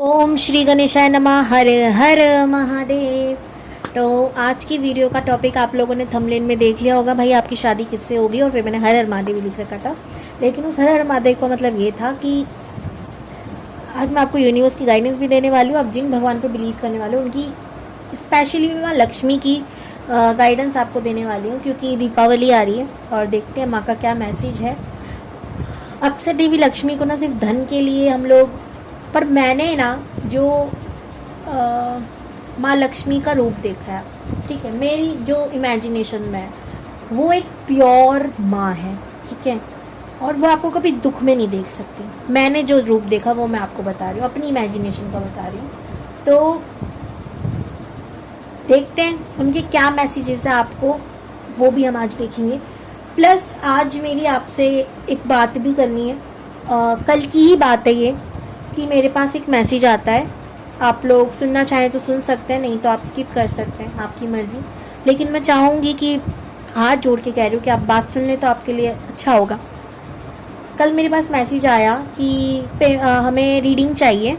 ओम श्री गणेशाय नमः। हर हर महादेव। तो आज की वीडियो का टॉपिक आप लोगों ने थंबनेल में देख लिया होगा, भाई आपकी शादी किससे होगी, और फिर मैंने हर हर महादेव लिख रखा था। लेकिन उस हर हर महादेव का मतलब ये था कि आज मैं आपको यूनिवर्स की गाइडेंस भी देने वाली हूँ। आप जिन भगवान पर बिलीव करने वाले हो उनकी स्पेशली माँ लक्ष्मी की गाइडेंस आपको देने वाली हूँ, क्योंकि दीपावली आ रही है और देखते हैं माँ का क्या मैसेज है। अक्सर देवी लक्ष्मी को ना सिर्फ धन के लिए हम लोग, पर मैंने ना जो माँ लक्ष्मी का रूप देखा है, ठीक है, मेरी जो इमेजिनेशन में है वो एक प्योर माँ है, ठीक है, और वो आपको कभी दुख में नहीं देख सकती। मैंने जो रूप देखा वो मैं आपको बता रही हूँ, अपनी इमेजिनेशन का बता रही हूँ। तो देखते हैं उनके क्या मैसेजेस है आपको, वो भी हम आज देखेंगे। प्लस आज मेरी आपसे एक बात भी करनी है, कल की ही बात है ये, कि मेरे पास एक मैसेज आता है। आप लोग सुनना चाहें तो सुन सकते हैं, नहीं तो आप स्किप कर सकते हैं, आपकी मर्ज़ी। लेकिन मैं चाहूँगी कि हाथ जोड़ के कह रही हूँ कि आप बात सुन लें तो आपके लिए अच्छा होगा। कल मेरे पास मैसेज आया कि हमें रीडिंग चाहिए।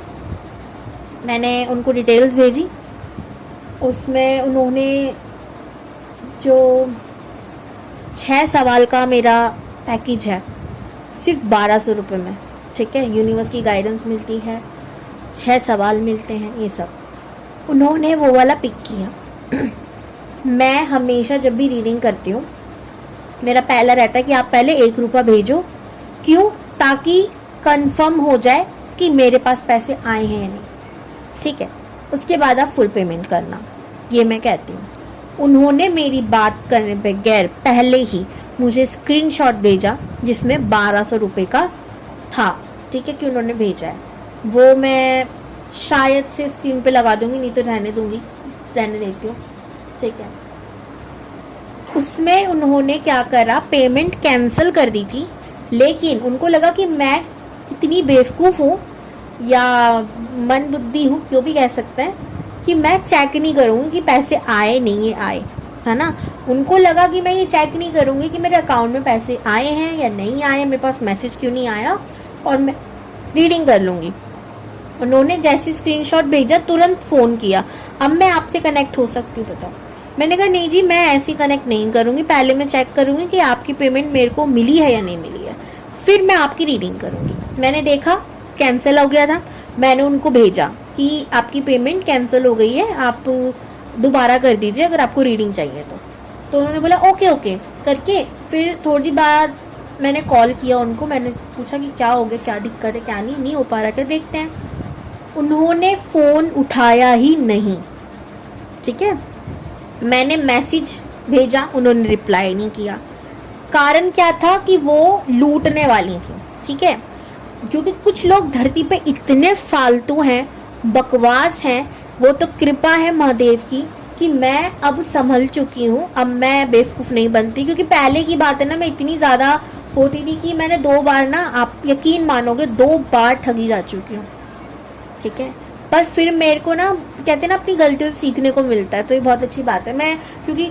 मैंने उनको डिटेल्स भेजी, उसमें उन्होंने जो 6 सवाल का मेरा पैकेज है सिर्फ 1200 रुपये में, ठीक है, यूनिवर्स की गाइडेंस मिलती है, 6 सवाल मिलते हैं, ये सब उन्होंने वो वाला पिक किया। मैं हमेशा जब भी रीडिंग करती हूँ मेरा पहला रहता है कि आप पहले 1 रुपया भेजो। क्यों? ताकि कंफर्म हो जाए कि मेरे पास पैसे आए हैं या नहीं, ठीक है, उसके बाद आप फुल पेमेंट करना, ये मैं कहती हूँ। उन्होंने मेरी बात करने बगैर पहले ही मुझे स्क्रीनशॉट भेजा जिसमें 1200 रुपये का था, ठीक है, कि उन्होंने भेजा है। वो मैं शायद से स्क्रीन पे लगा दूंगी, नहीं तो रहने दूंगी, रहने देती हूँ, ठीक है। उसमें उन्होंने क्या करा, पेमेंट कैंसिल कर दी थी, लेकिन उनको लगा कि मैं इतनी बेवकूफ़ हूँ या मन बुद्धि हूँ, जो भी कह सकते हैं, कि मैं चेक नहीं करूँगी कि पैसे आए नहीं आए, है ना। उनको लगा कि मैं ये चेक नहीं करूँगी कि मेरे अकाउंट में पैसे आए हैं या नहीं आए, मेरे पास मैसेज क्यों नहीं आया, और मैं रीडिंग कर लूँगी। उन्होंने जैसे स्क्रीनशॉट भेजा तुरंत फ़ोन किया, अब मैं आपसे कनेक्ट हो सकती हूँ, बताओ। मैंने कहा नहीं जी, मैं ऐसी कनेक्ट नहीं करूँगी, पहले मैं चेक करूँगी कि आपकी पेमेंट मेरे को मिली है या नहीं मिली है, फिर मैं आपकी रीडिंग करूँगी। मैंने देखा कैंसिल हो गया था, मैंने उनको भेजा कि आपकी पेमेंट कैंसिल हो गई है, आप दोबारा कर दीजिए अगर आपको रीडिंग चाहिए तो उन्होंने बोला ओके ओके करके। फिर थोड़ी बार मैंने कॉल किया उनको, मैंने पूछा कि क्या हो गया, क्या दिक्कत है, क्या नहीं हो पा रहा, क्या देखते हैं। उन्होंने फ़ोन उठाया ही नहीं, ठीक है। मैंने मैसेज भेजा, उन्होंने रिप्लाई नहीं किया। कारण क्या था कि वो लूटने वाली थी, ठीक है, क्योंकि कुछ लोग धरती पे इतने फालतू हैं, बकवास हैं। वो तो कृपा है महादेव की कि मैं अब संभल चुकी हूँ, अब मैं बेवकूफ़ नहीं बनती। क्योंकि पहले की बात है ना, मैं इतनी ज़्यादा होती थी कि मैंने 2 बार ना, आप यकीन मानोगे, 2 बार ठगी जा चुकी हूँ, ठीक है। पर फिर मेरे को ना, कहते हैं ना, अपनी गलतियों से सीखने को मिलता है, तो ये बहुत अच्छी बात है। मैं, क्योंकि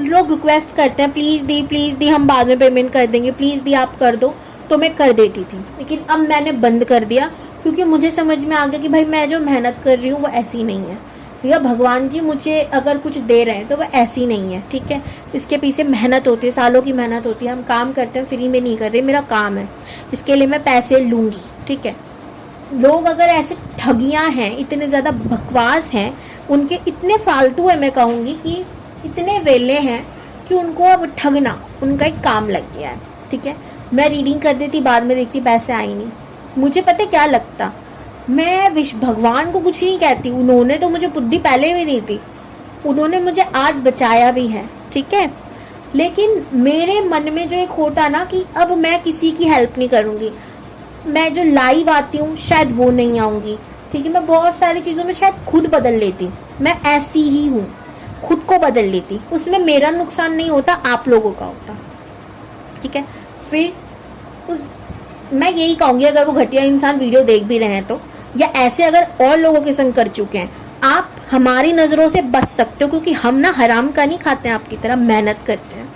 लोग रिक्वेस्ट करते हैं प्लीज़ दी हम बाद में पेमेंट कर देंगे, प्लीज़ दी आप कर दो, तो मैं कर देती थी। लेकिन अब मैंने बंद कर दिया, क्योंकि मुझे समझ में आ गया कि भाई मैं जो मेहनत कर रही हूँ वो ऐसी नहीं है, या भगवान जी मुझे अगर कुछ दे रहे हैं तो वो ऐसी नहीं है, ठीक है। इसके पीछे मेहनत होती है, सालों की मेहनत होती है, हम काम करते हैं, फ्री में नहीं कर रहे, मेरा काम है, इसके लिए मैं पैसे लूँगी, ठीक है। लोग अगर ऐसे ठगियाँ हैं, इतने ज़्यादा बकवास हैं, उनके इतने फालतू है, मैं कहूँगी कि इतने वेले हैं कि उनको अब ठगना उनका एक काम लग गया है, ठीक है। मैं रीडिंग कर देती, बाद में देखती पैसे आए नहीं, मुझे पता क्या लगता, मैं भगवान को कुछ नहीं कहती, उन्होंने तो मुझे बुद्धि पहले भी दी थी, उन्होंने मुझे आज बचाया भी है, ठीक है। लेकिन मेरे मन में जो एक होता ना कि अब मैं किसी की हेल्प नहीं करूँगी, मैं जो लाइव आती हूँ शायद वो नहीं आऊँगी, ठीक है। मैं बहुत सारी चीज़ों में शायद खुद बदल लेती, मैं ऐसी ही हूँ, खुद को बदल लेती, उसमें मेरा नुकसान नहीं होता, आप लोगों का होता, ठीक है। फिर मैं यही कहूँगी, अगर वो घटिया इंसान वीडियो देख भी रहे हैं तो, या ऐसे अगर और लोगों के संग कर चुके हैं, आप हमारी नज़रों से बच सकते हो, क्योंकि हम ना हराम का नहीं खाते हैं, आपकी तरह मेहनत करते हैं,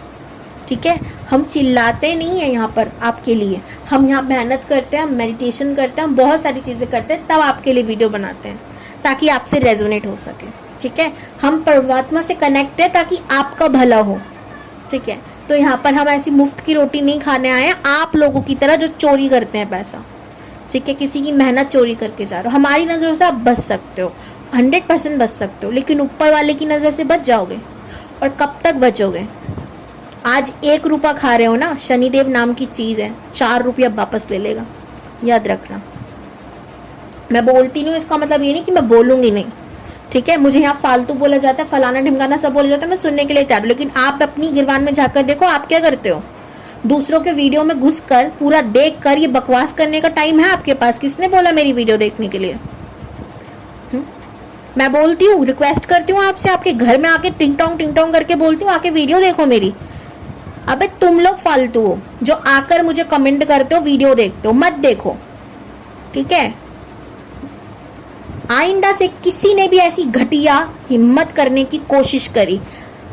ठीक है, हम चिल्लाते नहीं हैं यहाँ पर आपके लिए, हम यहाँ मेहनत करते हैं, हम मेडिटेशन करते हैं, हम बहुत सारी चीज़ें करते हैं, तब आपके लिए वीडियो बनाते हैं ताकि आपसे रेजोनेट हो सके। ठीक है, हम परमात्मा से कनेक्ट है ताकि आपका भला हो। ठीक है, तो यहाँ पर हम ऐसी मुफ्त की रोटी नहीं खाने आए हैं आप लोगों की तरह जो चोरी करते हैं पैसा। ठीक है, किसी की मेहनत चोरी करके जा रहे हो। हमारी नज़र से आप बच सकते हो, 100% बच सकते हो, लेकिन ऊपर वाले की नज़र से बच जाओगे। और कब तक बचोगे? आज 1 रुपया खा रहे हो ना, शनिदेव नाम की चीज़ है, 4 रुपया वापस ले लेगा, याद रखना। मैं बोलती नहीं, इसका मतलब ये नहीं कि मैं बोलूँगी नहीं। ठीक है, मुझे यहाँ फालतू बोला जाता है, फलाना ढिमकाना सब बोला जाता है, मैं सुनने के लिए तैयार हूँ, लेकिन आप अपनी गिरबान में झाँक कर देखो आप क्या करते हो। दूसरों के वीडियो में घुस कर पूरा देख कर ये बकवास करने का टाइम है आपके पास? किसने बोला मेरी वीडियो देखने के लिए? मैं बोलती हूँ, रिक्वेस्ट करती हूँ आपसे, आपके घर में आके टिंग टोंग करके बोलती हूँ आके वीडियो देखो मेरी। अबे तुम लोग फालतू हो जो आकर मुझे कमेंट करते हो, वीडियो देखते हो, मत देखो। ठीक है, आइंदा से किसी ने भी ऐसी घटिया हिम्मत करने की कोशिश करी,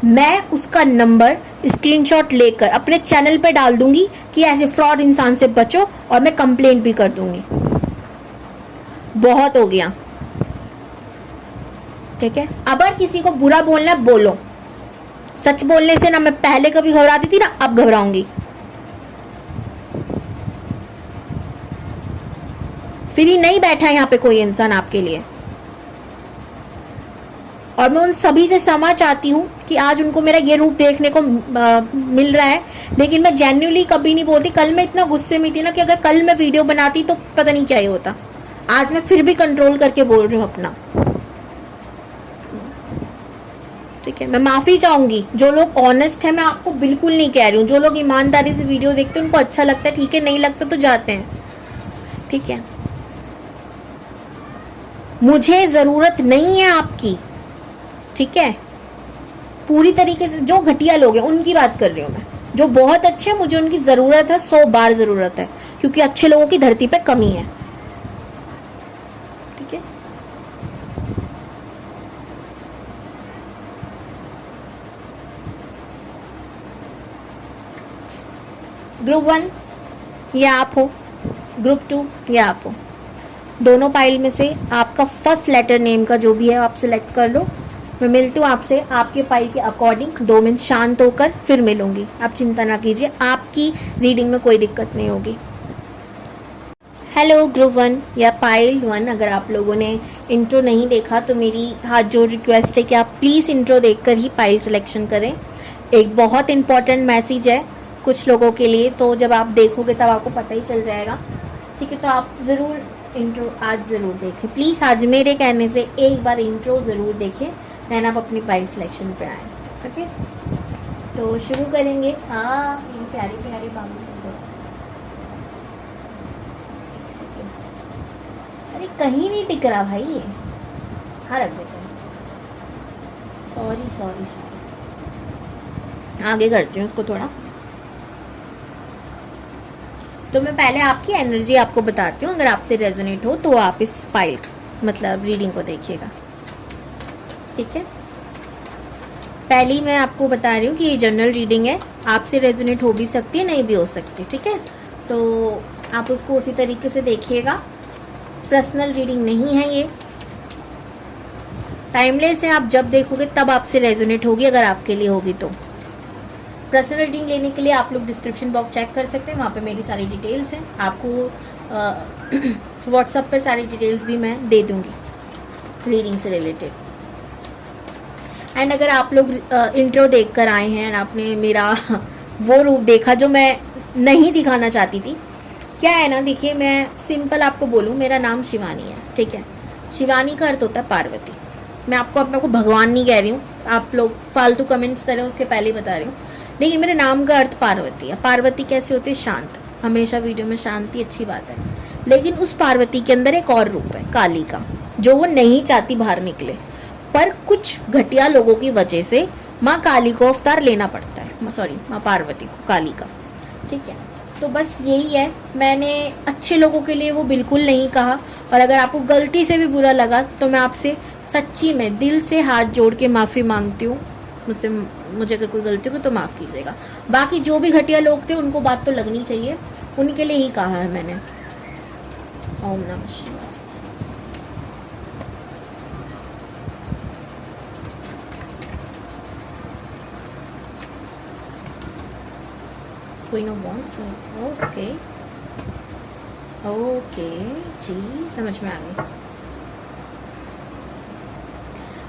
मैं उसका नंबर स्क्रीनशॉट लेकर अपने चैनल पे डाल दूंगी कि ऐसे फ्रॉड इंसान से बचो, और मैं कंप्लेंट भी कर दूंगी। बहुत हो गया। ठीक है, अगर किसी को बुरा बोलना बोलो, सच बोलने से ना मैं पहले कभी घबराती थी ना अब घबराऊंगी। फ्री नहीं बैठा है यहाँ पे कोई इंसान आपके लिए, और मैं उन सभी से क्षमा चाहती हूँ कि आज उनको मेरा ये रूप देखने को मिल रहा है, लेकिन मैं जेन्युइनली कभी नहीं बोलती। कल मैं इतना गुस्से में थी ना कि अगर कल मैं वीडियो बनाती तो पता नहीं क्या ही होता। आज मैं फिर भी कंट्रोल करके बोल रही हूँ अपना। ठीक है, मैं माफ़ी चाहूँगी जो लोग ऑनेस्ट है, मैं आपको बिल्कुल नहीं कह रही हूँ। जो लोग ईमानदारी से वीडियो देखते हैं उनको अच्छा लगता है, ठीक है, नहीं लगता तो जाते हैं। ठीक है, मुझे ज़रूरत नहीं है आपकी। ठीक है, पूरी तरीके से जो घटिया लोग हैं उनकी बात कर रही हूँ मैं। जो बहुत अच्छे हैं मुझे उनकी ज़रूरत है, 100 बार ज़रूरत है, क्योंकि अच्छे लोगों की धरती पे कमी है। ठीक है, ग्रुप 1 ये आप हो, ग्रुप 2 ये आप हो। दोनों पाइल में से आपका फर्स्ट लेटर नेम का जो भी है आप सिलेक्ट कर लो। मैं मिलती हूँ आपसे आपके पाइल के अकॉर्डिंग 2 मिनट शांत होकर फिर मिलूंगी। आप चिंता ना कीजिए, आपकी रीडिंग में कोई दिक्कत नहीं होगी। हेलो ग्रुप 1 या पाइल 1, अगर आप लोगों ने इंट्रो नहीं देखा तो मेरी हाथ जोड़ रिक्वेस्ट है कि आप प्लीज़ इंट्रो देखकर ही पाइल सिलेक्शन करें। एक बहुत इंपॉर्टेंट मैसेज है कुछ लोगों के लिए, तो जब आप देखोगे तब आपको पता ही चल जाएगा। ठीक है, तो आप ज़रूर इंट्रो आज ज़रूर देखें प्लीज़। आज मेरे कहने से एक बार इंट्रो ज़रूर देखें, देन आप अपनी पाइल सिलेक्शन पे आएँ। ओके, तो शुरू करेंगे। ये प्यारे प्यारे बाबू, अरे कहीं नहीं टिक रहा भाई ये। हाँ रख देते हैं, सॉरी आगे करती हूँ उसको थोड़ा। तो मैं पहले आपकी एनर्जी आपको बताती हूँ, अगर आपसे रेजोनेट हो तो आप इस पाइल मतलब रीडिंग को देखिएगा। ठीक है, पहली मैं आपको बता रही हूँ कि ये जनरल रीडिंग है, आपसे रेजोनेट हो भी सकती है, नहीं भी हो सकती। ठीक है, तो आप उसको उसी तरीके से देखिएगा। पर्सनल रीडिंग नहीं है ये, टाइमलेस है, आप जब देखोगे तब आपसे रेजोनेट होगी अगर आपके लिए होगी तो। पर्सनल रीडिंग लेने के लिए आप लोग डिस्क्रिप्शन बॉक्स चेक कर सकते हैं, वहाँ पे मेरी सारी डिटेल्स हैं। आपको व्हाट्सएप पे सारी डिटेल्स भी मैं दे दूँगी रीडिंग से रिलेटेड। एंड अगर आप लोग इंट्रो देख कर आए हैं एंड आपने मेरा वो रूप देखा जो मैं नहीं दिखाना चाहती थी, क्या है ना, देखिए मैं सिंपल आपको बोलूँ, मेरा नाम शिवानी है। ठीक है, शिवानी का अर्थ होता है पार्वती। मैं आपको अपने को भगवान नहीं कह रही हूँ, आप लोग फालतू कमेंट्स करें उसके पहले ही बता रही हूँ, लेकिन मेरे नाम का अर्थ पार्वती है। पार्वती कैसे होती है? शांत। हमेशा वीडियो में शांति अच्छी बात है, लेकिन उस पार्वती के अंदर एक और रूप है काली का, जो वो नहीं चाहती बाहर निकले, पर कुछ घटिया लोगों की वजह से माँ काली को अवतार लेना पड़ता है, सॉरी माँ पार्वती को, काली का। ठीक है, तो बस यही है, मैंने अच्छे लोगों के लिए वो बिल्कुल नहीं कहा। और अगर आपको गलती से भी बुरा लगा तो मैं आपसे सच्ची में दिल से हाथ जोड़ के माफ़ी मांगती हूँ, मुझसे मुझे अगर कोई गलती हो तो माफ़ कीजिएगा। बाकी जो भी घटिया लोग थे उनको बात तो लगनी चाहिए, उनके लिए ही कहा है मैंने। ओम नमः शिवाय। Queen of wands, okay okay जी, समझ में आ गई।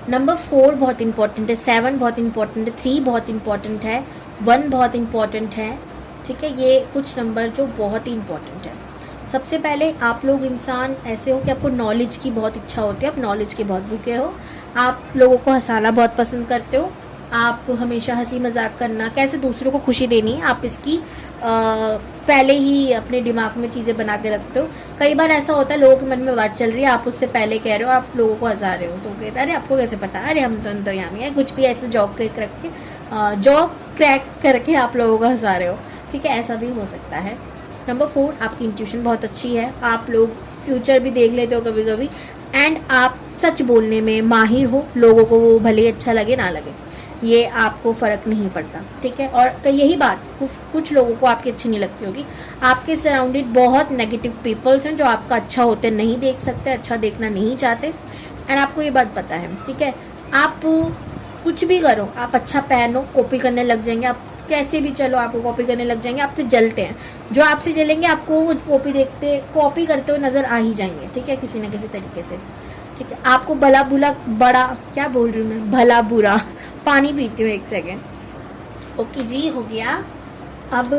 नंबर 4 बहुत इंपॉर्टेंट है, 7 बहुत इंपॉर्टेंट है, 3 बहुत इंपॉर्टेंट है, 1 बहुत इंपॉर्टेंट है। ठीक है, ये कुछ नंबर जो बहुत ही इंपॉर्टेंट है। सबसे पहले आप लोग इंसान ऐसे हो कि आपको नॉलेज की बहुत इच्छा होती है, आप नॉलेज के बहुत भूखे हो, आप लोगों को हंसाना बहुत पसंद करते हो, आप हमेशा हंसी मजाक करना, कैसे दूसरों को खुशी देनी है, आप इसकी पहले ही अपने दिमाग में चीज़ें बना के रखते हो। कई बार ऐसा होता है लोगों के मन में बात चल रही है, आप उससे पहले कह रहे हो, आप लोगों को हंसा रहे हो, तो कहते अरे आपको कैसे पता, अरे हम तो अंतर्यामी है, कुछ भी ऐसे जॉब क्रैक करके आप लोगों को हंसा रहे हो। ठीक है, ऐसा भी हो सकता है। नंबर 4, आपकी इंट्यूशन बहुत अच्छी है, आप लोग फ्यूचर भी देख लेते हो कभी कभी, एंड आप सच बोलने में माहिर हो, लोगों को वो भले अच्छा लगे ना लगे, ये आपको फ़र्क नहीं पड़ता। ठीक है, और यही बात कुछ लोगों को आपकी अच्छी नहीं लगती होगी, आपके सराउंडेड बहुत नेगेटिव पीपल्स हैं जो आपका अच्छा होते नहीं देख सकते, अच्छा देखना नहीं चाहते, एंड आपको ये बात पता है। ठीक है, आप कुछ भी करो, आप अच्छा पहनो, कॉपी करने लग जाएंगे, आप कैसे भी चलो आपको कॉपी करने लग जाएंगे, आपसे जलते हैं, जो आपसे जलेंगे आपको वो कॉपी करते हुए नज़र आ ही जाएंगे। ठीक है, किसी न किसी तरीके से। ठीक है, आपको भला बुला बड़ा, क्या बोल रही हूँ मैं, भला बुरा, पानी पीती हूँ 1 सेकेंड। ओके जी, हो गया। अब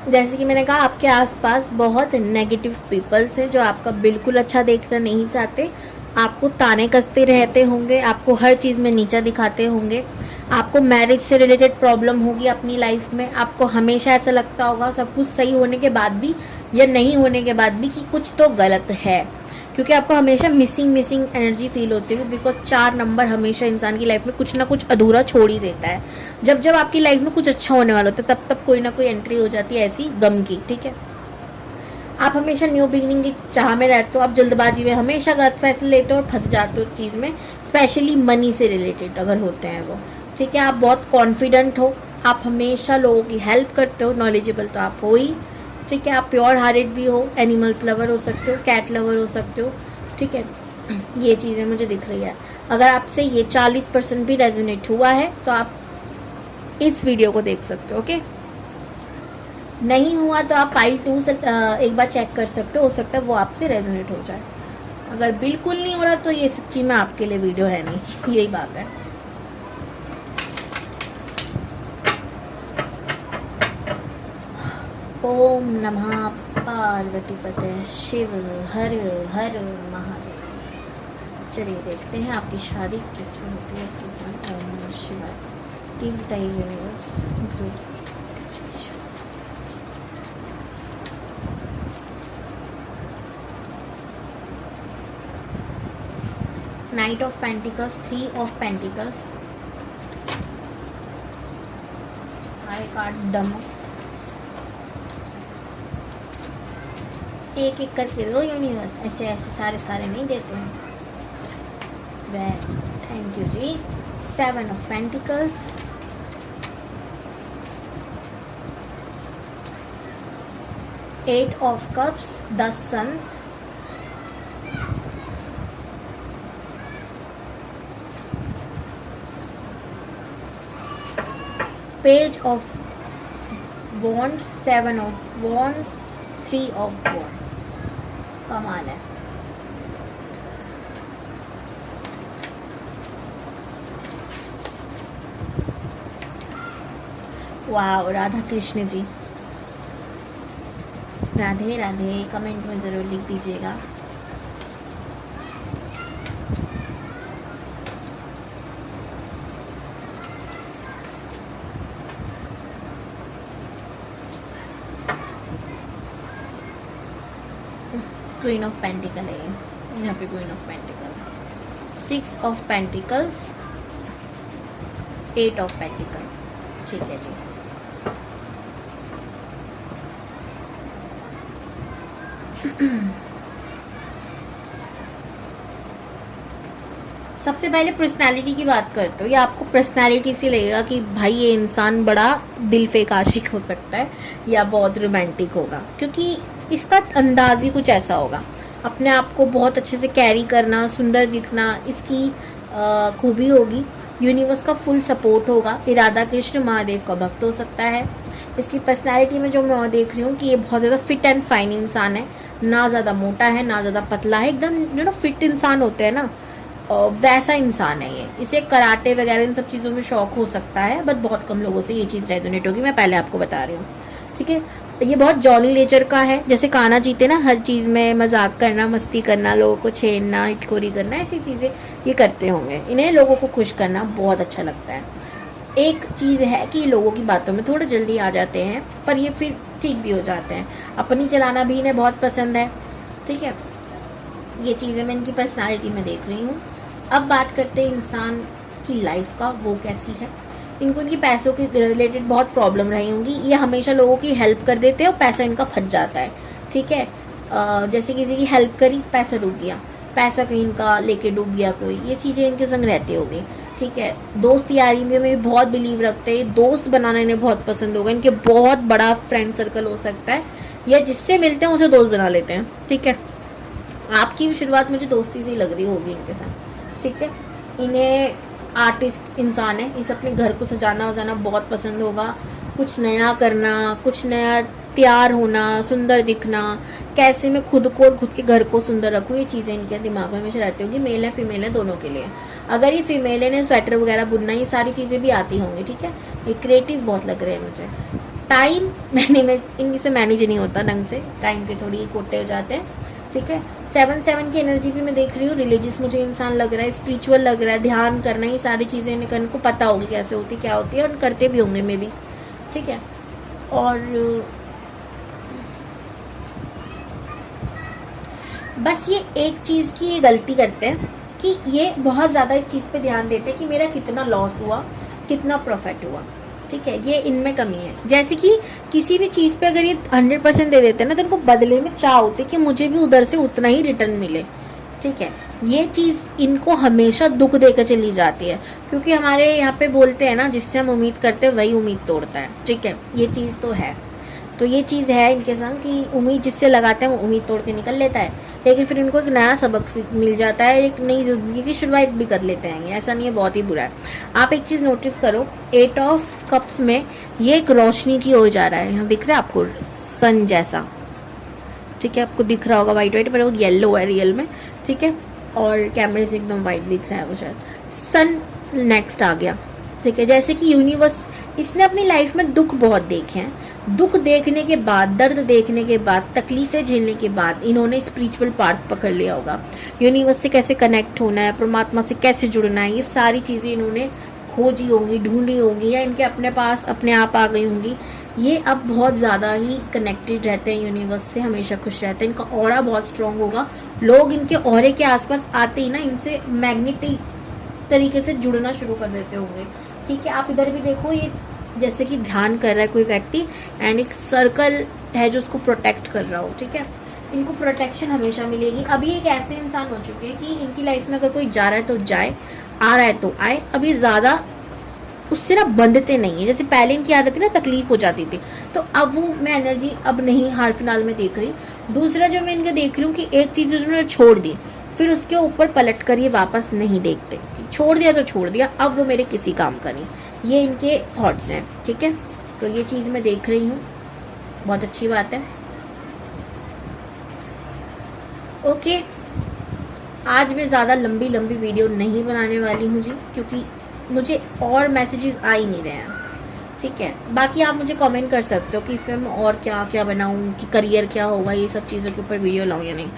जैसे कि मैंने कहा, आपके आसपास बहुत नेगेटिव पीपल्स हैं जो आपका बिल्कुल अच्छा देखना नहीं चाहते, आपको ताने कसते रहते होंगे, आपको हर चीज़ में नीचा दिखाते होंगे, आपको मैरिज से रिलेटेड प्रॉब्लम होगी अपनी लाइफ में, आपको हमेशा ऐसा लगता होगा सब कुछ सही होने के बाद भी या नहीं होने के बाद भी कि कुछ तो गलत है, क्योंकि आपको हमेशा मिसिंग एनर्जी फील होती है, बिकॉज 4 नंबर हमेशा इंसान की लाइफ में कुछ ना कुछ अधूरा छोड़ ही देता है। जब आपकी लाइफ में कुछ अच्छा होने वाला होता है तब कोई ना कोई एंट्री हो जाती है ऐसी गम की। ठीक है, आप हमेशा न्यू बिगिनिंग की चाह में रहते हो, आप जल्दबाजी में हमेशा गलत फैसले लेते हो और फंस जाते हो चीज़ में, स्पेशली मनी से रिलेटेड अगर होते हैं वो। ठीक है, आप बहुत कॉन्फिडेंट हो, आप हमेशा लोगों की हेल्प करते हो, नॉलेजेबल तो आप हो ही। ठीक है, आप प्योर हार्टेड भी हो, एनिमल्स लवर हो सकते हो, कैट लवर हो सकते हो। ठीक है, ये चीज़ें मुझे दिख रही है। अगर आपसे ये 40% भी रेजोनेट हुआ है तो आप इस वीडियो को देख सकते हो। ओके, नहीं हुआ तो आप फाइल 2 से एक बार चेक कर सकते हो सकता है वो आपसे रेजोनेट हो जाए। अगर बिल्कुल नहीं हो रहा तो ये सच्ची में आपके लिए वीडियो है नहीं, यही बात है। ओम नमः पार्वती पते शिव हर हर महादेव। चलिए देखते हैं आपकी शादी किससे होती है। ओम नमः शिवाय। प्लीज़ बताइए universe. Night of pentacles, 3 of pentacles, सारे कार्ड डम। एक एक करके दो यूनिवर्स, ऐसे ऐसे सारे नहीं देते हैं। थैंक यू जी। 7 of pentacles, 8 of cups, 10 sun, page of wands, 7 of wands, 3 of wands. कमाल है। वाह, राधा कृष्ण जी, राधे राधे। कमेंट में ज़रूर लिख दीजिएगा। क्वीन ऑफ पेंटिकल है ये, यहाँ पे queen of pentacle, 6 of pentacles, 8 of pentacle. ठीक है जी। सबसे पहले पर्सनालिटी की बात करते हो, या आपको पर्सनालिटी से लगेगा कि भाई ये इंसान बड़ा दिल फेक आशिक हो सकता है या बहुत रोमांटिक होगा, क्योंकि इसका अंदाज ही कुछ ऐसा होगा। अपने आप को बहुत अच्छे से कैरी करना, सुंदर दिखना इसकी खूबी होगी। यूनिवर्स का फुल सपोर्ट होगा। ये राधा कृष्ण महादेव का भक्त हो सकता है। इसकी पर्सनैलिटी में जो मैं देख रही हूँ कि ये बहुत ज़्यादा फिट एंड फाइन इंसान है, ना ज़्यादा मोटा है ना ज़्यादा पतला है, एकदम फिट इंसान होते हैं ना, वैसा इंसान है ये। इसे कराटे वगैरह इन सब चीज़ों में शौक हो सकता है, बट बहुत कम लोगों से ये चीज़ रेजोनेट होगी, मैं पहले आपको बता रही हूँ, ठीक है। ये बहुत जॉली नेचर का है, जैसे कान्हा जीते ना, हर चीज़ में मजाक करना, मस्ती करना, लोगों को छेड़ना, हिटकोरी करना, ऐसी चीज़ें ये करते होंगे। इन्हें लोगों को खुश करना बहुत अच्छा लगता है। एक चीज़ है कि लोगों की बातों में थोड़ा जल्दी आ जाते हैं, पर ये फिर ठीक भी हो जाते हैं। अपनी चलाना भी इन्हें बहुत पसंद है, ठीक है। ये चीज़ें मैं इनकी पर्सनालिटी में देख रही हूँ। अब बात करते हैं इंसान की लाइफ का, वो कैसी है। इनको इनकी पैसों के रिलेटेड बहुत प्रॉब्लम रही होंगी। ये हमेशा लोगों की हेल्प कर देते हैं और पैसा इनका फंस जाता है, ठीक है। जैसे किसी की हेल्प करी, पैसा डूब गया, पैसा कहीं इनका लेके डूब गया कोई, ये चीज़ें इनके संग रहती होगी, ठीक है। दोस्त यारी में बहुत बिलीव रखते हैं, दोस्त बनाना इन्हें बहुत पसंद होगा। इनके बहुत बड़ा फ्रेंड सर्कल हो सकता है, या जिससे मिलते हैं उसे दोस्त बना लेते हैं, ठीक है। आपकी भी शुरुआत मुझे दोस्ती से ही लग रही होगी इनके साथ, ठीक है। इन्हें आर्टिस्ट इंसान है, इसे अपने घर को सजाना वजाना बहुत पसंद होगा। कुछ नया करना, कुछ नया तैयार होना, सुंदर दिखना, कैसे मैं खुद को और खुद के घर को सुंदर रखूँ, ये चीज़ें इनके दिमाग में हमेशा रहती होंगी। मेल है फीमेल है दोनों के लिए। अगर ये फीमेल है, इन्हें स्वेटर वगैरह बुनना, ये सारी चीज़ें भी आती होंगी, ठीक है। ये क्रिएटिव बहुत लग रहे हैं मुझे। टाइम मैनेज इनसे मैनेज नहीं होता ढंग से, टाइम के थोड़ी कोटे हो जाते हैं, ठीक है। 7-7 की एनर्जी भी मैं देख रही हूँ। रिलीजियस मुझे इंसान लग रहा है, स्पिरिचुअल लग रहा है, ध्यान करना, ये सारी चीज़ें इनको पता होगी कैसे होती क्या होती है, और करते भी होंगे मे भी, ठीक है। और बस ये एक चीज़ की ये गलती करते हैं कि ये बहुत ज़्यादा इस चीज़ पे ध्यान देते हैं कि मेरा कितना लॉस हुआ, कितना प्रॉफिट हुआ, ठीक है। ये इनमें कमी है। जैसे कि किसी भी चीज़ पे अगर ये 100% दे देते हैं ना, तो इनको बदले में चाह होती है कि मुझे भी उधर से उतना ही रिटर्न मिले, ठीक है। ये चीज़ इनको हमेशा दुख देकर चली जाती है, क्योंकि हमारे यहाँ पे बोलते हैं ना, जिससे हम उम्मीद करते हैं वही उम्मीद तोड़ता है, ठीक है। ये चीज़ तो है। तो ये चीज़ है इनके संग कि उम्मीद जिससे लगाते हैं वो उम्मीद तोड़ के निकल लेता है, लेकिन फिर इनको एक नया सबक मिल जाता है, एक नई ज़िंदगी की शुरुआत भी कर लेते हैं। ऐसा नहीं है बहुत ही बुरा है। आप एक चीज़ नोटिस करो, 8 ऑफ कप्स में ये एक रोशनी की ओर जा रहा है। यहाँ दिख रहा है आपको सन जैसा, ठीक है। आपको दिख रहा होगा वाइट वाइट, पर वो येलो है रियल में, ठीक है। और कैमरे से एकदम वाइट दिख रहा है वो, शायद सन नेक्स्ट आ गया, ठीक है। जैसे कि यूनिवर्स, इसने अपनी लाइफ में दुख बहुत देखे हैं। दुख देखने के बाद, दर्द देखने के बाद, तकलीफें झेलने के बाद इन्होंने स्पिरिचुअल पार्ट पकड़ लिया होगा। यूनिवर्स से कैसे कनेक्ट होना है, परमात्मा से कैसे जुड़ना है, ये सारी चीज़ें इन्होंने खोजी होंगी, ढूंढी होंगी, या इनके अपने पास अपने आप आ गई होंगी। ये अब बहुत ज़्यादा ही कनेक्टेड रहते हैं यूनिवर्स से, हमेशा खुश रहते हैं। इनका ऑरा बहुत स्ट्रांग होगा। लोग इनके ऑरे के आसपास आते ही ना इनसे मैग्नेटिक तरीके से जुड़ना शुरू कर देते होंगे, ठीक है। आप इधर भी देखो, ये जैसे कि ध्यान कर रहा है कोई व्यक्ति, एंड एक सर्कल है जो उसको प्रोटेक्ट कर रहा हो, ठीक है। इनको प्रोटेक्शन हमेशा मिलेगी। अभी एक ऐसे इंसान हो चुके हैं कि इनकी लाइफ में अगर कोई जा रहा है तो जाए, आ रहा है तो आए। अभी ज़्यादा उससे ना बंधते नहीं है। जैसे पहले इनकी आदत थी ना, तकलीफ हो जाती थी, तो अब वो मैं एनर्जी अब नहीं हाल फिलहाल में देख रही। दूसरा जो मैं इनके देख रही हूँ कि एक चीज़ उन्होंने छोड़ दी, फिर उसके ऊपर पलट कर ये वापस नहीं देखते। छोड़ दिया तो छोड़ दिया, अब वो मेरे किसी काम का नहीं। ये इनके थॉट्स हैं, ठीक है। तो ये चीज़ मैं देख रही हूँ, बहुत अच्छी बात है। ओके, आज मैं ज़्यादा लंबी वीडियो नहीं बनाने वाली हूँ जी, क्योंकि मुझे और मैसेजेस आ ही नहीं रहे हैं, ठीक है। बाकी आप मुझे कमेंट कर सकते हो कि इसमें मैं और क्या क्या बनाऊँ, कि करियर क्या होगा, ये सब चीज़ों के ऊपर वीडियो लाऊँ या नहीं,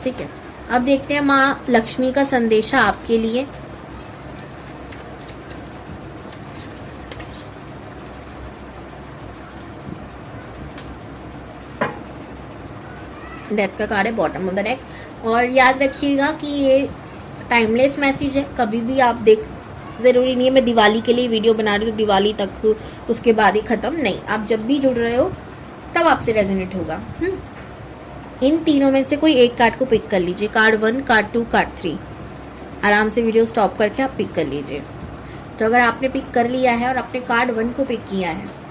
ठीक है। अब देखते हैं माँ लक्ष्मी का संदेशा आपके लिए। डेथ का कार्ड है बॉटम ऑफ द डेक। और याद रखिएगा कि ये टाइमलेस मैसेज है, कभी भी आप देख, ज़रूरी नहीं है मैं दिवाली के लिए वीडियो बना रही हूँ तो दिवाली तक उसके बाद ही ख़त्म, नहीं। आप जब भी जुड़ रहे हो तब आपसे रेजोनेट होगा। इन तीनों में से कोई एक कार्ड को पिक कर लीजिए, कार्ड 1, कार्ड 2, कार्ड 3। आराम से वीडियो स्टॉप करके आप पिक कर लीजिए। तो अगर आपने पिक कर लिया है और आपने कार्ड 1 को पिक किया है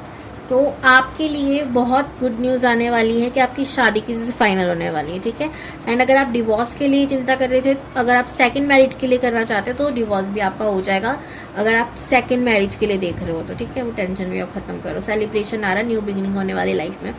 तो आपके लिए बहुत गुड न्यूज़ आने वाली है कि आपकी शादी किसी से फाइनल होने वाली है, ठीक है। एंड अगर आप डिवोर्स के लिए चिंता कर रहे थे, अगर आप सेकंड मैरिज के लिए करना चाहते हो तो डिवोर्स भी आपका हो जाएगा, अगर आप सेकंड मैरिज के लिए देख रहे हो तो, ठीक है। वो टेंशन भी आप खत्म करो, सेलिब्रेशन आ रहा है, न्यू बिगिनिंग होने वाली लाइफ में।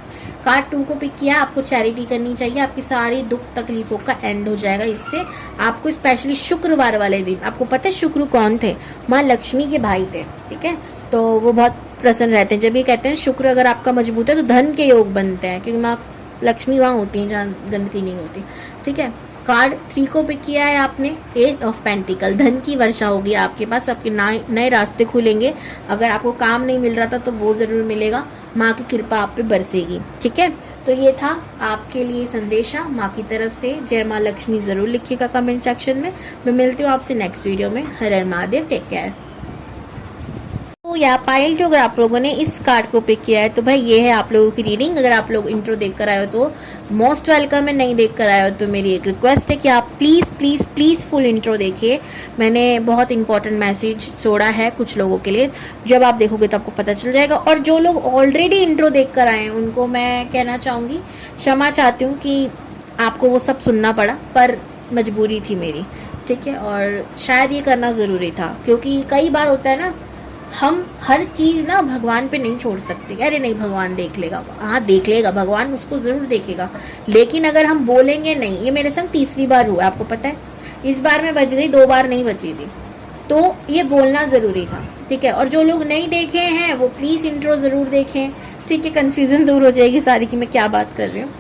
कार्ड 2 को पिक किया, आपको चैरिटी करनी चाहिए, आपकी सारी दुख तकलीफों का एंड हो जाएगा इससे। आपको स्पेशली शुक्रवार वाले दिन, आपको पता है शुक्र कौन थे? माँ लक्ष्मी के भाई थे, ठीक है। तो वो बहुत प्रसन्न रहते हैं। जब ये कहते हैं शुक्र अगर आपका मजबूत है तो धन के योग बनते हैं, क्योंकि माँ लक्ष्मी वहाँ होती हैं जहाँ गंदगी नहीं होती, ठीक है। कार्ड 3 को पिक किया है आपने, एस ऑफ पेंटिकल, धन की वर्षा होगी आपके पास, आपके नए रास्ते खुलेंगे। अगर आपको काम नहीं मिल रहा था तो वो ज़रूर मिलेगा, माँ की कृपा आप पे बरसेगी, ठीक है। तो ये था आपके लिए संदेशा माँ की तरफ से। जय माँ लक्ष्मी ज़रूर लिखिएगा कमेंट सेक्शन में। मैं मिलती हूँ आपसे नेक्स्ट वीडियो में। हर हर महादेव, टेक केयर। तो या पायल जो, अगर आप लोगों ने इस कार्ड को पिक किया है तो भाई ये है आप लोगों की रीडिंग। अगर आप लोग इंट्रो देख कर आए हो तो मोस्ट वेलकम है, नहीं देख कर आए हो तो मेरी एक रिक्वेस्ट है कि आप please please please full intro देखिए। मैंने बहुत इंपॉर्टेंट मैसेज छोड़ा है कुछ लोगों के लिए, जब आप देखोगे तो आपको पता चल जाएगा। और जो लोग ऑलरेडी इंट्रो देख कर आए हैं उनको मैं कहना चाहूँगी, क्षमा चाहती हूँ कि आपको वो सब सुनना पड़ा, पर मजबूरी थी मेरी, ठीक है। और शायद ये करना ज़रूरी था, क्योंकि कई बार होता है ना, हम हर चीज़ ना भगवान पे नहीं छोड़ सकते। अरे नहीं भगवान देख लेगा, हाँ देख लेगा, भगवान उसको ज़रूर देखेगा। लेकिन अगर हम बोलेंगे नहीं, ये मेरे संग तीसरी बार हुआ, आपको पता है। इस बार मैं बच गई, 2 बार नहीं बची थी, तो ये बोलना ज़रूरी था, ठीक है। और जो लोग नहीं देखे हैं वो प्लीज़ इंट्रो ज़रूर देखें, ठीक है। कन्फ्यूज़न दूर हो जाएगी सारी कि मैं क्या बात कर रही हूँ।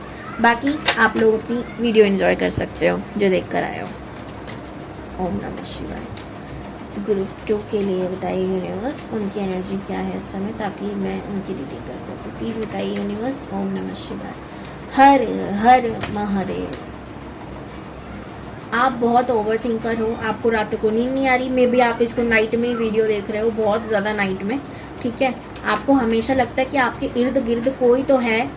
बाकी आप लोग अपनी वीडियो एंजॉय कर सकते हो जो देख कर आए हो। ओम नमः शिवाय। ग्रुप 2 के लिए बताइए यूनिवर्स, उनकी एनर्जी क्या है इस समय, ताकि मैं उनकी रीडिंग कर सकूँ। प्लीज़ बताइए यूनिवर्स। ओम नमः शिवाय। हर हर महादेव। आप बहुत ओवर थिंकर हो, आपको रातों को नींद नहीं आ रही, मे बी आप इसको नाइट में ही वीडियो देख रहे हो, बहुत ज़्यादा नाइट में, ठीक है। आपको हमेशा लगता है कि आपके इर्द गिर्द कोई तो है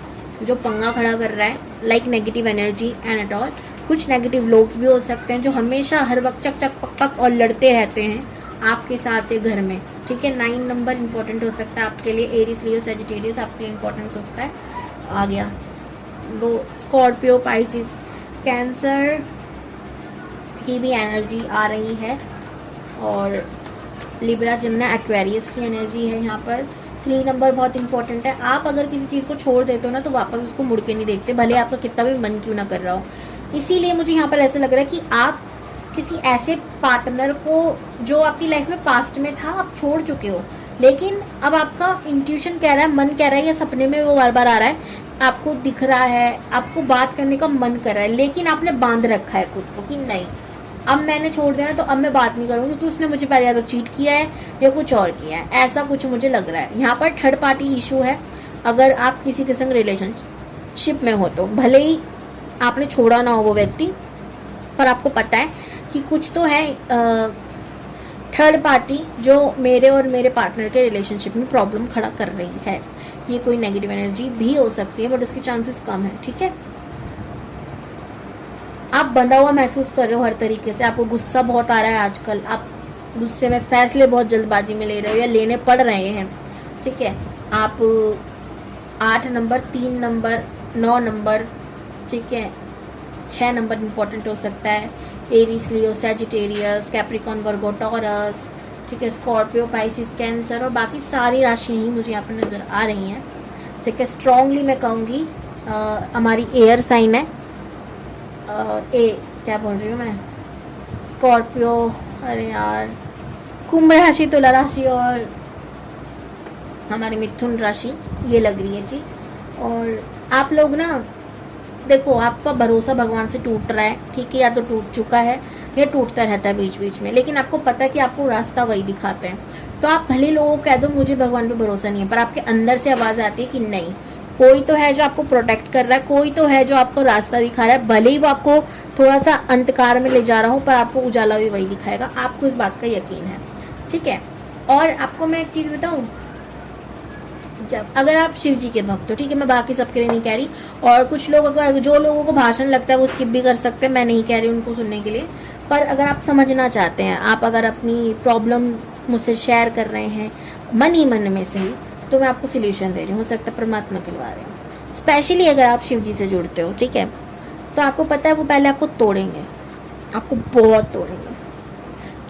जो पंगा खड़ा कर रहा है, like negative energy and at all. कुछ नेगेटिव लोग भी हो सकते हैं जो हमेशा हर वक्त चक चक पक पक और लड़ते रहते हैं आपके साथ है घर में, ठीक है। 9 नंबर इंपॉर्टेंट हो सकता है आपके लिए। एरीज, लियो, सेजिटेरियस आपके लिए इंपॉर्टेंट होता है। आ गया वो स्कॉर्पियो, पाइसिस, कैंसर की भी एनर्जी आ रही है, और लिब्रा, जिम्ना, एक्वेरियस की एनर्जी है यहाँ पर। 3 नंबर बहुत इंपॉर्टेंट है। आप अगर किसी चीज़ को छोड़ देते हो ना तो वापस उसको मुड़ के नहीं देखते, भले आपका कितना भी मन क्यों ना कर रहा हो। इसीलिए मुझे यहाँ पर ऐसा लग रहा है कि आप किसी ऐसे पार्टनर को जो आपकी लाइफ में पास्ट में था आप छोड़ चुके हो, लेकिन अब आपका इंट्यूशन कह रहा है, मन कह रहा है, या सपने में वो बार बार आ रहा है, आपको दिख रहा है, आपको बात करने का मन कर रहा है, लेकिन आपने बांध रखा है खुद को कि नहीं अब मैंने छोड़ देना तो अब मैं बात नहीं करूँगी क्योंकि उसने मुझे पहले या तो चीट किया है या कुछ और किया है, ऐसा कुछ मुझे लग रहा है। यहाँ पर थर्ड पार्टी इशू है। अगर आप किसी के संग रिलेशनशिप में हो तो भले ही आपने छोड़ा ना हो वो व्यक्ति, पर आपको पता है कि कुछ तो है थर्ड पार्टी जो मेरे और मेरे पार्टनर के रिलेशनशिप में प्रॉब्लम खड़ा कर रही है। ये कोई नेगेटिव एनर्जी भी हो सकती है, बट उसके चांसेस कम है, ठीक है। आप बंधा हुआ महसूस कर रहे हो हर तरीके से, आपको गुस्सा बहुत आ रहा है आजकल, आप गुस्से में फैसले बहुत जल्दबाजी में ले रहे हो या लेने पड़ रहे हैं, ठीक है। आप 8 नंबर, 3 नंबर, 9 नंबर, ठीक है, 6 नंबर इंपॉर्टेंट हो सकता है। एरीज, लियो, सैजिटेरियस, कैप्रिकॉन, वर्गो, टॉरस, ठीक है, स्कॉर्पियो, पाइसिस, कैंसर और बाकी सारी राशियाँ ही मुझे यहाँ पर नज़र आ रही हैं, ठीक है। स्ट्रांगली मैं कहूँगी हमारी एयर साइन है, क्या बोल रही हूँ मैं, स्कॉर्पियो, अरे यार, कुंभ राशि, तुला राशि और हमारी मिथुन राशि ये लग रही है जी। और आप लोग ना देखो, आपका भरोसा भगवान से टूट रहा है, ठीक है, या तो टूट चुका है या टूटता रहता है बीच बीच में, लेकिन आपको पता है कि आपको रास्ता वही दिखाते हैं। तो आप भले लोगों को कह दो मुझे भगवान पे भरोसा नहीं है, पर आपके अंदर से आवाज़ आती है कि नहीं, कोई तो है जो आपको प्रोटेक्ट कर रहा है, कोई तो है जो आपको रास्ता दिखा रहा है। भले ही वो आपको थोड़ा सा अंधकार में ले जा रहा हो, पर आपको उजाला भी वही दिखाएगा, आपको इस बात का यकीन है, ठीक है। और आपको मैं एक चीज़ बताऊँ, जब अगर आप शिव जी के भक्त हो, ठीक है, मैं बाकी सबके लिए नहीं कह रही, और कुछ लोग अगर जो लोगों को भाषण लगता है वो स्किप भी कर सकते हैं, मैं नहीं कह रही उनको सुनने के लिए, पर अगर आप समझना चाहते हैं, आप अगर अपनी प्रॉब्लम मुझसे शेयर कर रहे हैं मन ही मन में से ही, तो मैं आपको सोल्यूशन दे रही हूँ। हो सकता है परमात्मा खिलवा रहे हो। स्पेशली अगर आप शिव जी से जुड़ते हो, ठीक है, तो आपको पता है वो पहले आपको तोड़ेंगे, आपको बहुत तोड़ेंगे।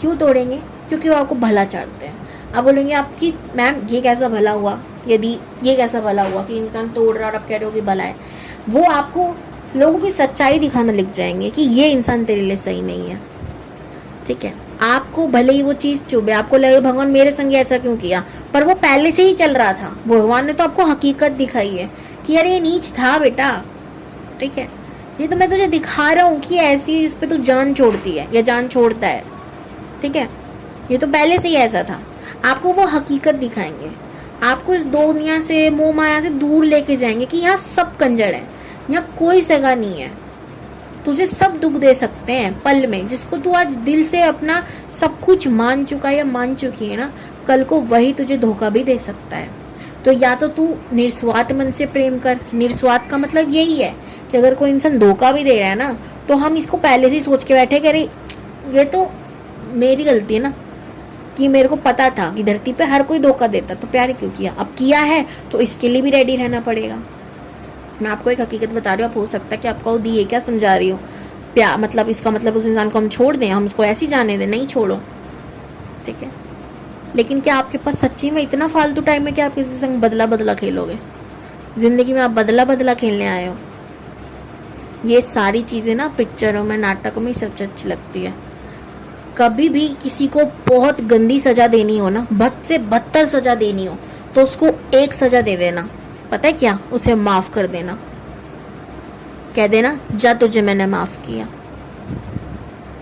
क्यों तोड़ेंगे? क्योंकि वो आपको भला चाहते हैं। आप बोलेंगे आपकी मैम ये कैसा भला हुआ, यदि ये कैसा भला हुआ कि इंसान तोड़ रहा और आप कह रहे हो कि भला है। वो आपको लोगों की सच्चाई दिखाना लिख जाएंगे कि ये इंसान तेरे लिए सही नहीं है, ठीक है। आपको भले ही वो चीज़ चुभे, आपको लगे भगवान मेरे संग ऐसा क्यों किया, पर वो पहले से ही चल रहा था। भगवान ने तो आपको हकीकत दिखाई है कि यार ये नीच था बेटा, ठीक है, ये तो मैं तुझे दिखा रहा हूँ कि ऐसी इस पे तू जान छोड़ती है या जान छोड़ता है, ठीक है, ये तो पहले से ही ऐसा था। आपको वो हकीकत दिखाएंगे, आपको इस दुनिया से मोह माया से दूर लेके जाएंगे कि यहाँ सब कंजर है, यहाँ कोई सगा नहीं है, तुझे सब दुख दे सकते हैं पल में। जिसको तू आज दिल से अपना सब कुछ मान चुका है या मान चुकी है ना, कल को वही तुझे धोखा भी दे सकता है। तो या तो तू निस्वार्थ मन से प्रेम कर। निस्वार्थ का मतलब यही है कि अगर कोई इंसान धोखा भी दे रहा है ना, तो हम इसको पहले से ही सोच के बैठे कि अरे ये तो मेरी गलती है ना, कि मेरे को पता था कि धरती पे हर कोई धोखा देता, तो प्यार क्यों किया, अब किया है तो इसके लिए भी रेडी रहना पड़ेगा। मैं आपको एक हकीकत बता रही हूँ, आप हो सकता है कि आपको दिए क्या समझा रही हो, प्यार मतलब इसका मतलब उस इंसान को हम छोड़ दें, हम उसको ऐसे ही जाने दें, नहीं छोड़ो, ठीक है। लेकिन क्या आपके पास सच्ची में इतना फालतू टाइम है कि आप किसी संग बदला बदला खेलोगे? जिंदगी में आप बदला बदला खेलने आए हो? ये सारी चीज़ें ना पिक्चरों में, नाटकों में सबसे अच्छी लगती है। कभी भी किसी को बहुत गंदी सजा देनी हो ना, बद से बदतर सजा देनी हो, तो उसको एक सजा दे देना, पता है क्या, उसे माफ कर देना। कह देना जा तुझे मैंने माफ किया।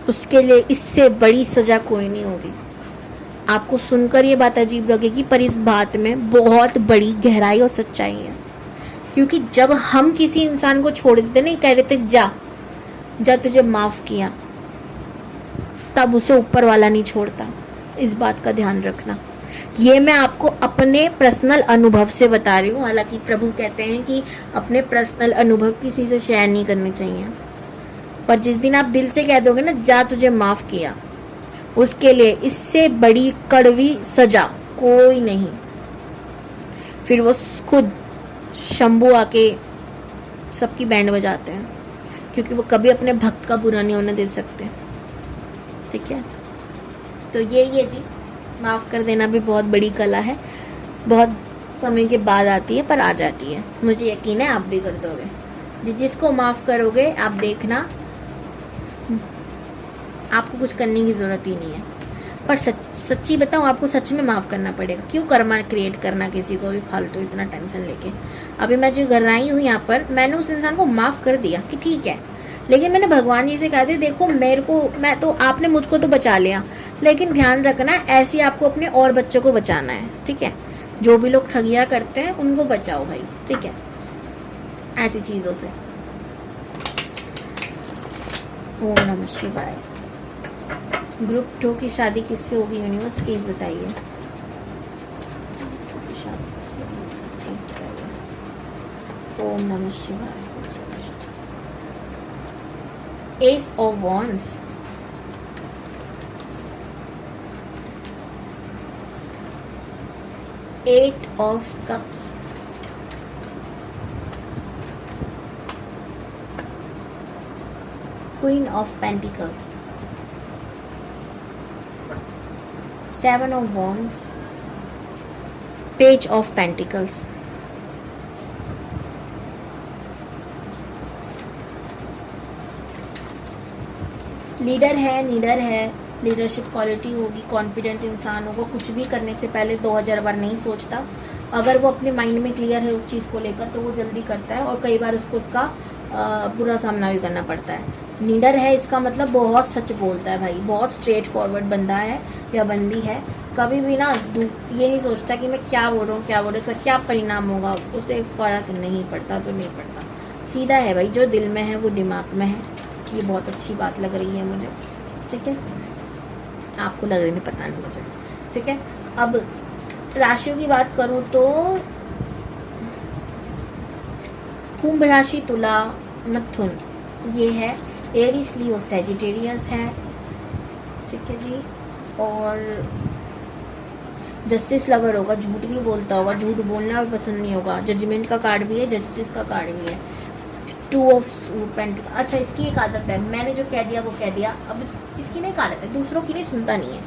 उसके लिए इससे बड़ी सजा कोई नहीं होगी। आपको सुनकर ये बात अजीब लगेगी, पर इस बात में बहुत बड़ी गहराई और सच्चाई है। क्योंकि जब हम किसी इंसान को छोड़ देते, नहीं कह रहे थे जा जा तुझे माफ किया, तब उसे ऊपर वाला नहीं छोड़ता। इस बात का ध्यान रखना। ये मैं आपको अपने पर्सनल अनुभव से बता रही हूँ। हालांकि प्रभु कहते हैं कि अपने पर्सनल अनुभव किसी से शेयर नहीं करने चाहिए, पर जिस दिन आप दिल से कह दोगे ना जा तुझे माफ किया, उसके लिए इससे बड़ी कड़वी सजा कोई नहीं। फिर वो खुद शंभू आके सबकी बैंड बजाते हैं, क्योंकि वो कभी अपने भक्त का बुरा नहीं होने दे सकते, ठीक है। तो ये जी, माफ़ कर देना भी बहुत बड़ी कला है, बहुत समय के बाद आती है, पर आ जाती है। मुझे यकीन है आप भी कर दोगे। जिसको माफ़ करोगे आप देखना, आपको कुछ करने की ज़रूरत ही नहीं है। पर सच्ची बताऊँ, आपको सच में माफ़ करना पड़ेगा। क्यों कर्मा क्रिएट करना किसी को भी फालतू इतना टेंशन लेके। अभी मैं जो घर आई हूँ यहाँ पर, मैंने उस इंसान को माफ़ कर दिया कि ठीक है, लेकिन मैंने भगवान जी से कहा था देखो मेरे को, मैं तो, आपने मुझको तो बचा लिया, लेकिन ध्यान रखना ऐसे आपको अपने और बच्चों को बचाना है, ठीक है। जो भी लोग ठगिया करते हैं उनको बचाओ भाई, ठीक है, ऐसी चीज़ों से। ओम नमः शिवाय। ग्रुप 2 की शादी किससे होगी यूनिवर्स, प्लीज बताइए। ओम नमः शिवाय। Ace of Wands, Eight of Cups, Queen of Pentacles, Seven of Wands, Page of Pentacles, leader है, नीडर है, लीडरशिप क्वालिटी होगी, कॉन्फिडेंट इंसान होगा, कुछ भी करने से पहले 2000 बार नहीं सोचता। अगर वो अपने माइंड में क्लियर है उस चीज़ को लेकर तो वो जल्दी करता है, और कई बार उसको उसका बुरा सामना भी करना पड़ता है। नीडर है इसका मतलब बहुत सच बोलता है भाई, बहुत स्ट्रेट फॉरवर्ड बंदा है या बंदी है। कभी भी ना ये नहीं सोचता कि मैं क्या बोल रहा हूँ, क्या बोल रहा हूँ, उसका क्या परिणाम होगा, उसे फ़र्क नहीं पड़ता, तो नहीं पड़ता। सीधा है भाई, जो दिल में है वो दिमाग में है। ये बहुत अच्छी बात लग रही है मुझे, ठीक है, आपको लग रही है पता नहीं मुझे, ठीक है। अब राशियों की बात करूँ तो कुंभ राशि, तुला, मिथुन, ये है। एरिस, लियो, सैजिटेरियस है। ठीक है जी। और जस्टिस लवर होगा, झूठ भी बोलता होगा, झूठ बोलना भी पसंद नहीं होगा। जजमेंट का कार्ड भी है, जस्टिस का कार्ड भी है, 2 ऑफ पेंट। अच्छा, इसकी एक आदत है, मैंने जो कह दिया वो कह दिया। अब इसकी नहीं आदत है, दूसरों की नहीं सुनता नहीं है,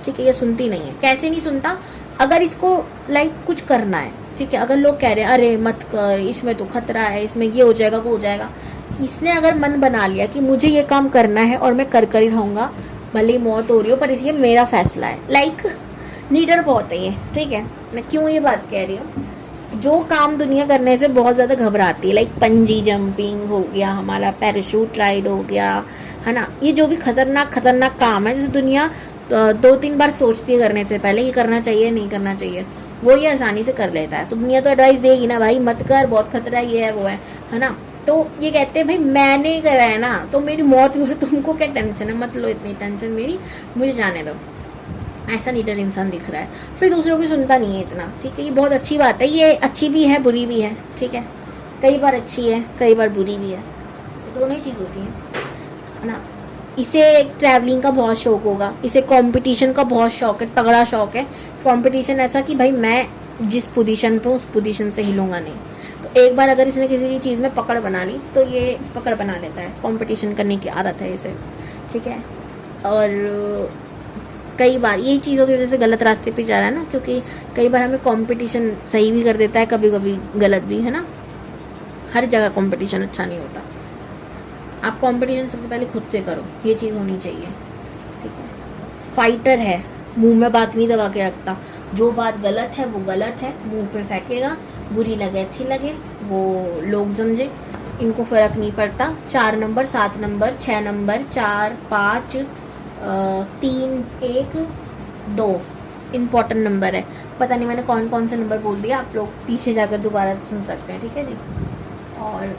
ठीक है, ये सुनती नहीं है। कैसे नहीं सुनता? अगर इसको लाइक कुछ करना है, ठीक है, अगर लोग कह रहे हैं अरे मत कर, इसमें तो खतरा है, इसमें ये हो जाएगा वो हो जाएगा, इसने अगर मन बना लिया कि मुझे ये काम करना है और मैं कर ही रहूँगा, भले ही मौत हो रही हो, पर इसलिए मेरा फैसला है। लाइक नीडर बहुत है ये, ठीक है। मैं क्यों ये बात कह रही हूँ, जो काम दुनिया करने से बहुत ज़्यादा घबराती है, लाइक पंजी जंपिंग हो गया, हमारा पैराशूट राइड हो गया, है ना, ये जो भी खतरनाक काम है, जैसे दुनिया 2-3 बार सोचती है करने से पहले, ये करना चाहिए नहीं करना चाहिए, वो ये आसानी से कर लेता है। तो दुनिया तो एडवाइस देगी ना, भाई मत कर, बहुत खतरा है, ये है वो है ना। तो ये कहते हैं भाई मैंने करा है ना, तो मेरी मौत में तुमको क्या टेंशन है, मत लो इतनी टेंशन मेरी, मुझे जाने दो। ऐसा नीडर इंसान दिख रहा है, फिर दूसरों की सुनता नहीं है इतना, ठीक है। ये बहुत अच्छी बात है, ये अच्छी भी है बुरी भी है, ठीक है। कई बार अच्छी है, कई बार बुरी भी है, तो दोनों ही चीज़ होती है ना। इसे ट्रैवलिंग का बहुत शौक होगा, इसे कंपटीशन का बहुत शौक है, तगड़ा शौक है। कंपटीशन ऐसा कि भाई मैं जिस पोजीशन पे उस पोजीशन से हिलूंगा नहीं। तो एक बार अगर इसने किसी चीज़ में पकड़ बना ली तो ये पकड़ बना लेता है, कंपटीशन करने की आदत है इसे, ठीक है। और कई बार यही चीज़ों की वजह से गलत रास्ते पे जा रहा है ना, क्योंकि कई बार हमें कंपटीशन सही भी कर देता है, कभी कभी गलत भी, है ना। हर जगह कंपटीशन अच्छा नहीं होता। आप कंपटीशन सबसे पहले खुद से करो, ये चीज़ होनी चाहिए, ठीक है। फाइटर है, मुंह में बात नहीं दबा के रखता, जो बात गलत है वो गलत है, मुंह पे फेंकेगा, बुरी लगे अच्छी लगे, वो लोग समझे, इनको फ़र्क नहीं पड़ता। 4 number, 7 number, 6 number, 4, 5, 3, 1, 2 important number है। पता नहीं मैंने कौन कौन से नंबर बोल दिया, आप लोग पीछे जाकर दोबारा सुन सकते हैं, ठीक है जी। और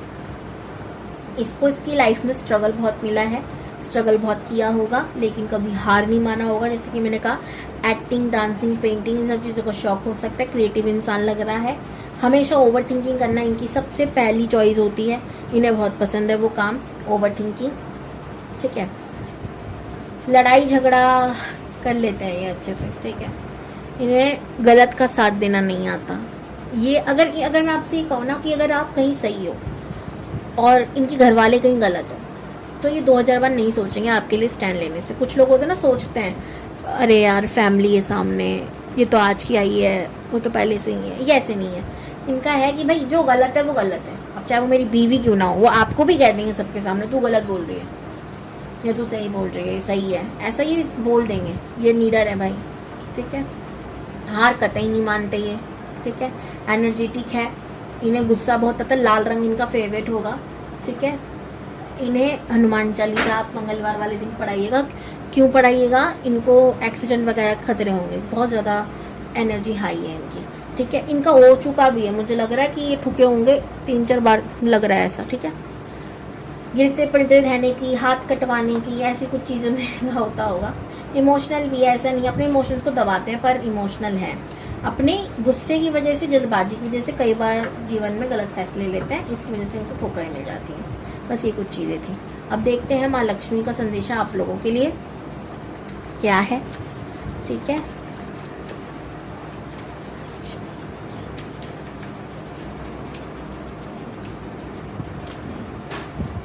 इसको इसकी लाइफ में स्ट्रगल बहुत मिला है, स्ट्रगल बहुत किया होगा, लेकिन कभी हार नहीं माना होगा। जैसे कि मैंने कहा, एक्टिंग, डांसिंग, पेंटिंग, इन सब चीज़ों का शौक हो सकता है। क्रिएटिव इंसान लग रहा है, हमेशा ओवर थिंकिंग करना इनकी सबसे पहली चॉइस होती है, इन्हें बहुत पसंद है वो काम, ओवर थिंकिंग, ठीक है। लड़ाई झगड़ा कर लेते हैं ये अच्छे से, ठीक है। इन्हें गलत का साथ देना नहीं आता। ये अगर मैं आपसे ये कहूँ ना कि अगर आप कहीं सही हो और इनके घर वाले कहीं गलत हो, तो ये 2000 बार नहीं सोचेंगे आपके लिए स्टैंड लेने से। कुछ लोग होते हैं ना, सोचते हैं अरे यार फैमिली है सामने, ये तो आज की आई है, वो तो पहले से ही है। ये ऐसे नहीं है, इनका है कि भाई जो गलत है वो गलत है, अब चाहे वो मेरी बीवी क्यों ना हो, वो आपको भी कह देंगे सबके सामने तू गलत बोल रही है या तू सही बोल रही है, सही है, ऐसा ये बोल देंगे। ये नीडर है भाई, ठीक है। हार कतई नहीं मानते ये, ठीक है। एनर्जेटिक है, इन्हें गुस्सा बहुत आता है, लाल रंग इनका फेवरेट होगा, ठीक है। इन्हें हनुमान चालीसा आप मंगलवार वाले दिन पढ़ाइएगा। क्यों पढ़ाइएगा? इनको एक्सीडेंट वगैरह खतरे होंगे, बहुत ज़्यादा एनर्जी हाई है इनकी, ठीक है। इनका हो चुका भी है, मुझे लग रहा है कि ये ठुके होंगे 3-4 बार, लग रहा है ऐसा, ठीक है। गिरते पड़ते रहने की, हाथ कटवाने की, ऐसी कुछ चीज़ों में होता होगा। इमोशनल भी है, ऐसा नहीं, अपने इमोशंस को दबाते हैं पर इमोशनल है। अपने गुस्से की वजह से, जल्दबाजी की वजह से कई बार जीवन में गलत फैसले लेते हैं, इसकी वजह से इनको ठोकरें मिल जाती हैं। बस ये कुछ चीज़ें थी। अब देखते हैं माँ लक्ष्मी का संदेशा आप लोगों के लिए क्या है, ठीक है।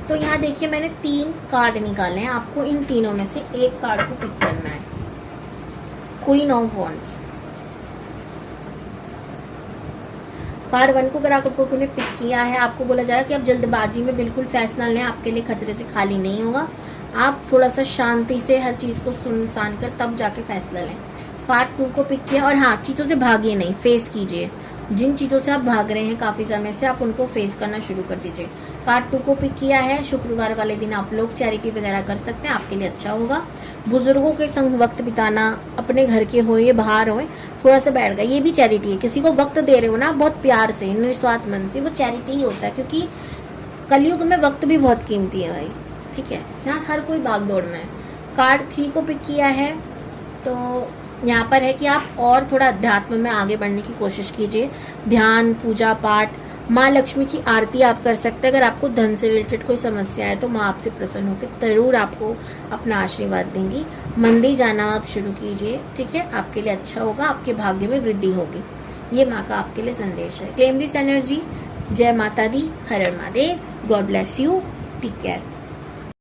तो यहाँ देखिए मैंने 3 कार्ड निकाले हैं, आपको इन तीनों में से एक कार्ड को पिक करना है। क्वीन ऑफ वॉन्ड्स, कार्ड 1 को अगर आपने पिक किया है, आपको बोला जा रहा है कि आप जल्दबाजी में बिल्कुल फैसला लें, आपके लिए खतरे से खाली नहीं होगा। आप थोड़ा सा शांति से हर चीज़ को सुन सान कर तब जाके फैसला लें। कार्ड 2 को पिक किया, और हाँ, चीज़ों से भागिए नहीं, फेस कीजिए। जिन चीज़ों से आप भाग रहे हैं काफ़ी समय से, आप उनको फेस करना शुरू कर दीजिए। कार्ड 2 को पिक किया है, शुक्रवार वाले दिन आप लोग चैरिटी वगैरह कर सकते हैं, आपके लिए अच्छा होगा। बुजुर्गों के संग वक्त बिताना, अपने घर के हो या बाहर हो, थोड़ा सा बैठ गए, ये भी चैरिटी है। किसी को वक्त दे रहे हो ना बहुत प्यार से, निस्वार्थ मन से, वो चैरिटी ही होता है, क्योंकि कलयुग में वक्त भी बहुत कीमती है भाई, ठीक है। यहाँ हर कोई भाग दौड़ में है। कार्ड 3 को पिक किया है, तो यहाँ पर है कि आप और थोड़ा अध्यात्म में आगे बढ़ने की कोशिश कीजिए। ध्यान, पूजा पाठ, माँ लक्ष्मी की आरती आप कर सकते हैं। अगर आपको धन से रिलेटेड कोई समस्या है तो माँ आपसे प्रसन्न होकर ज़रूर आपको अपना आशीर्वाद देंगी। मंदिर जाना आप शुरू कीजिए, ठीक है, आपके लिए अच्छा होगा, आपके भाग्य में वृद्धि होगी। ये माँ का आपके लिए संदेश है। Claim this energy. जय माता दी, हर हर Mahadev, god bless you, take care.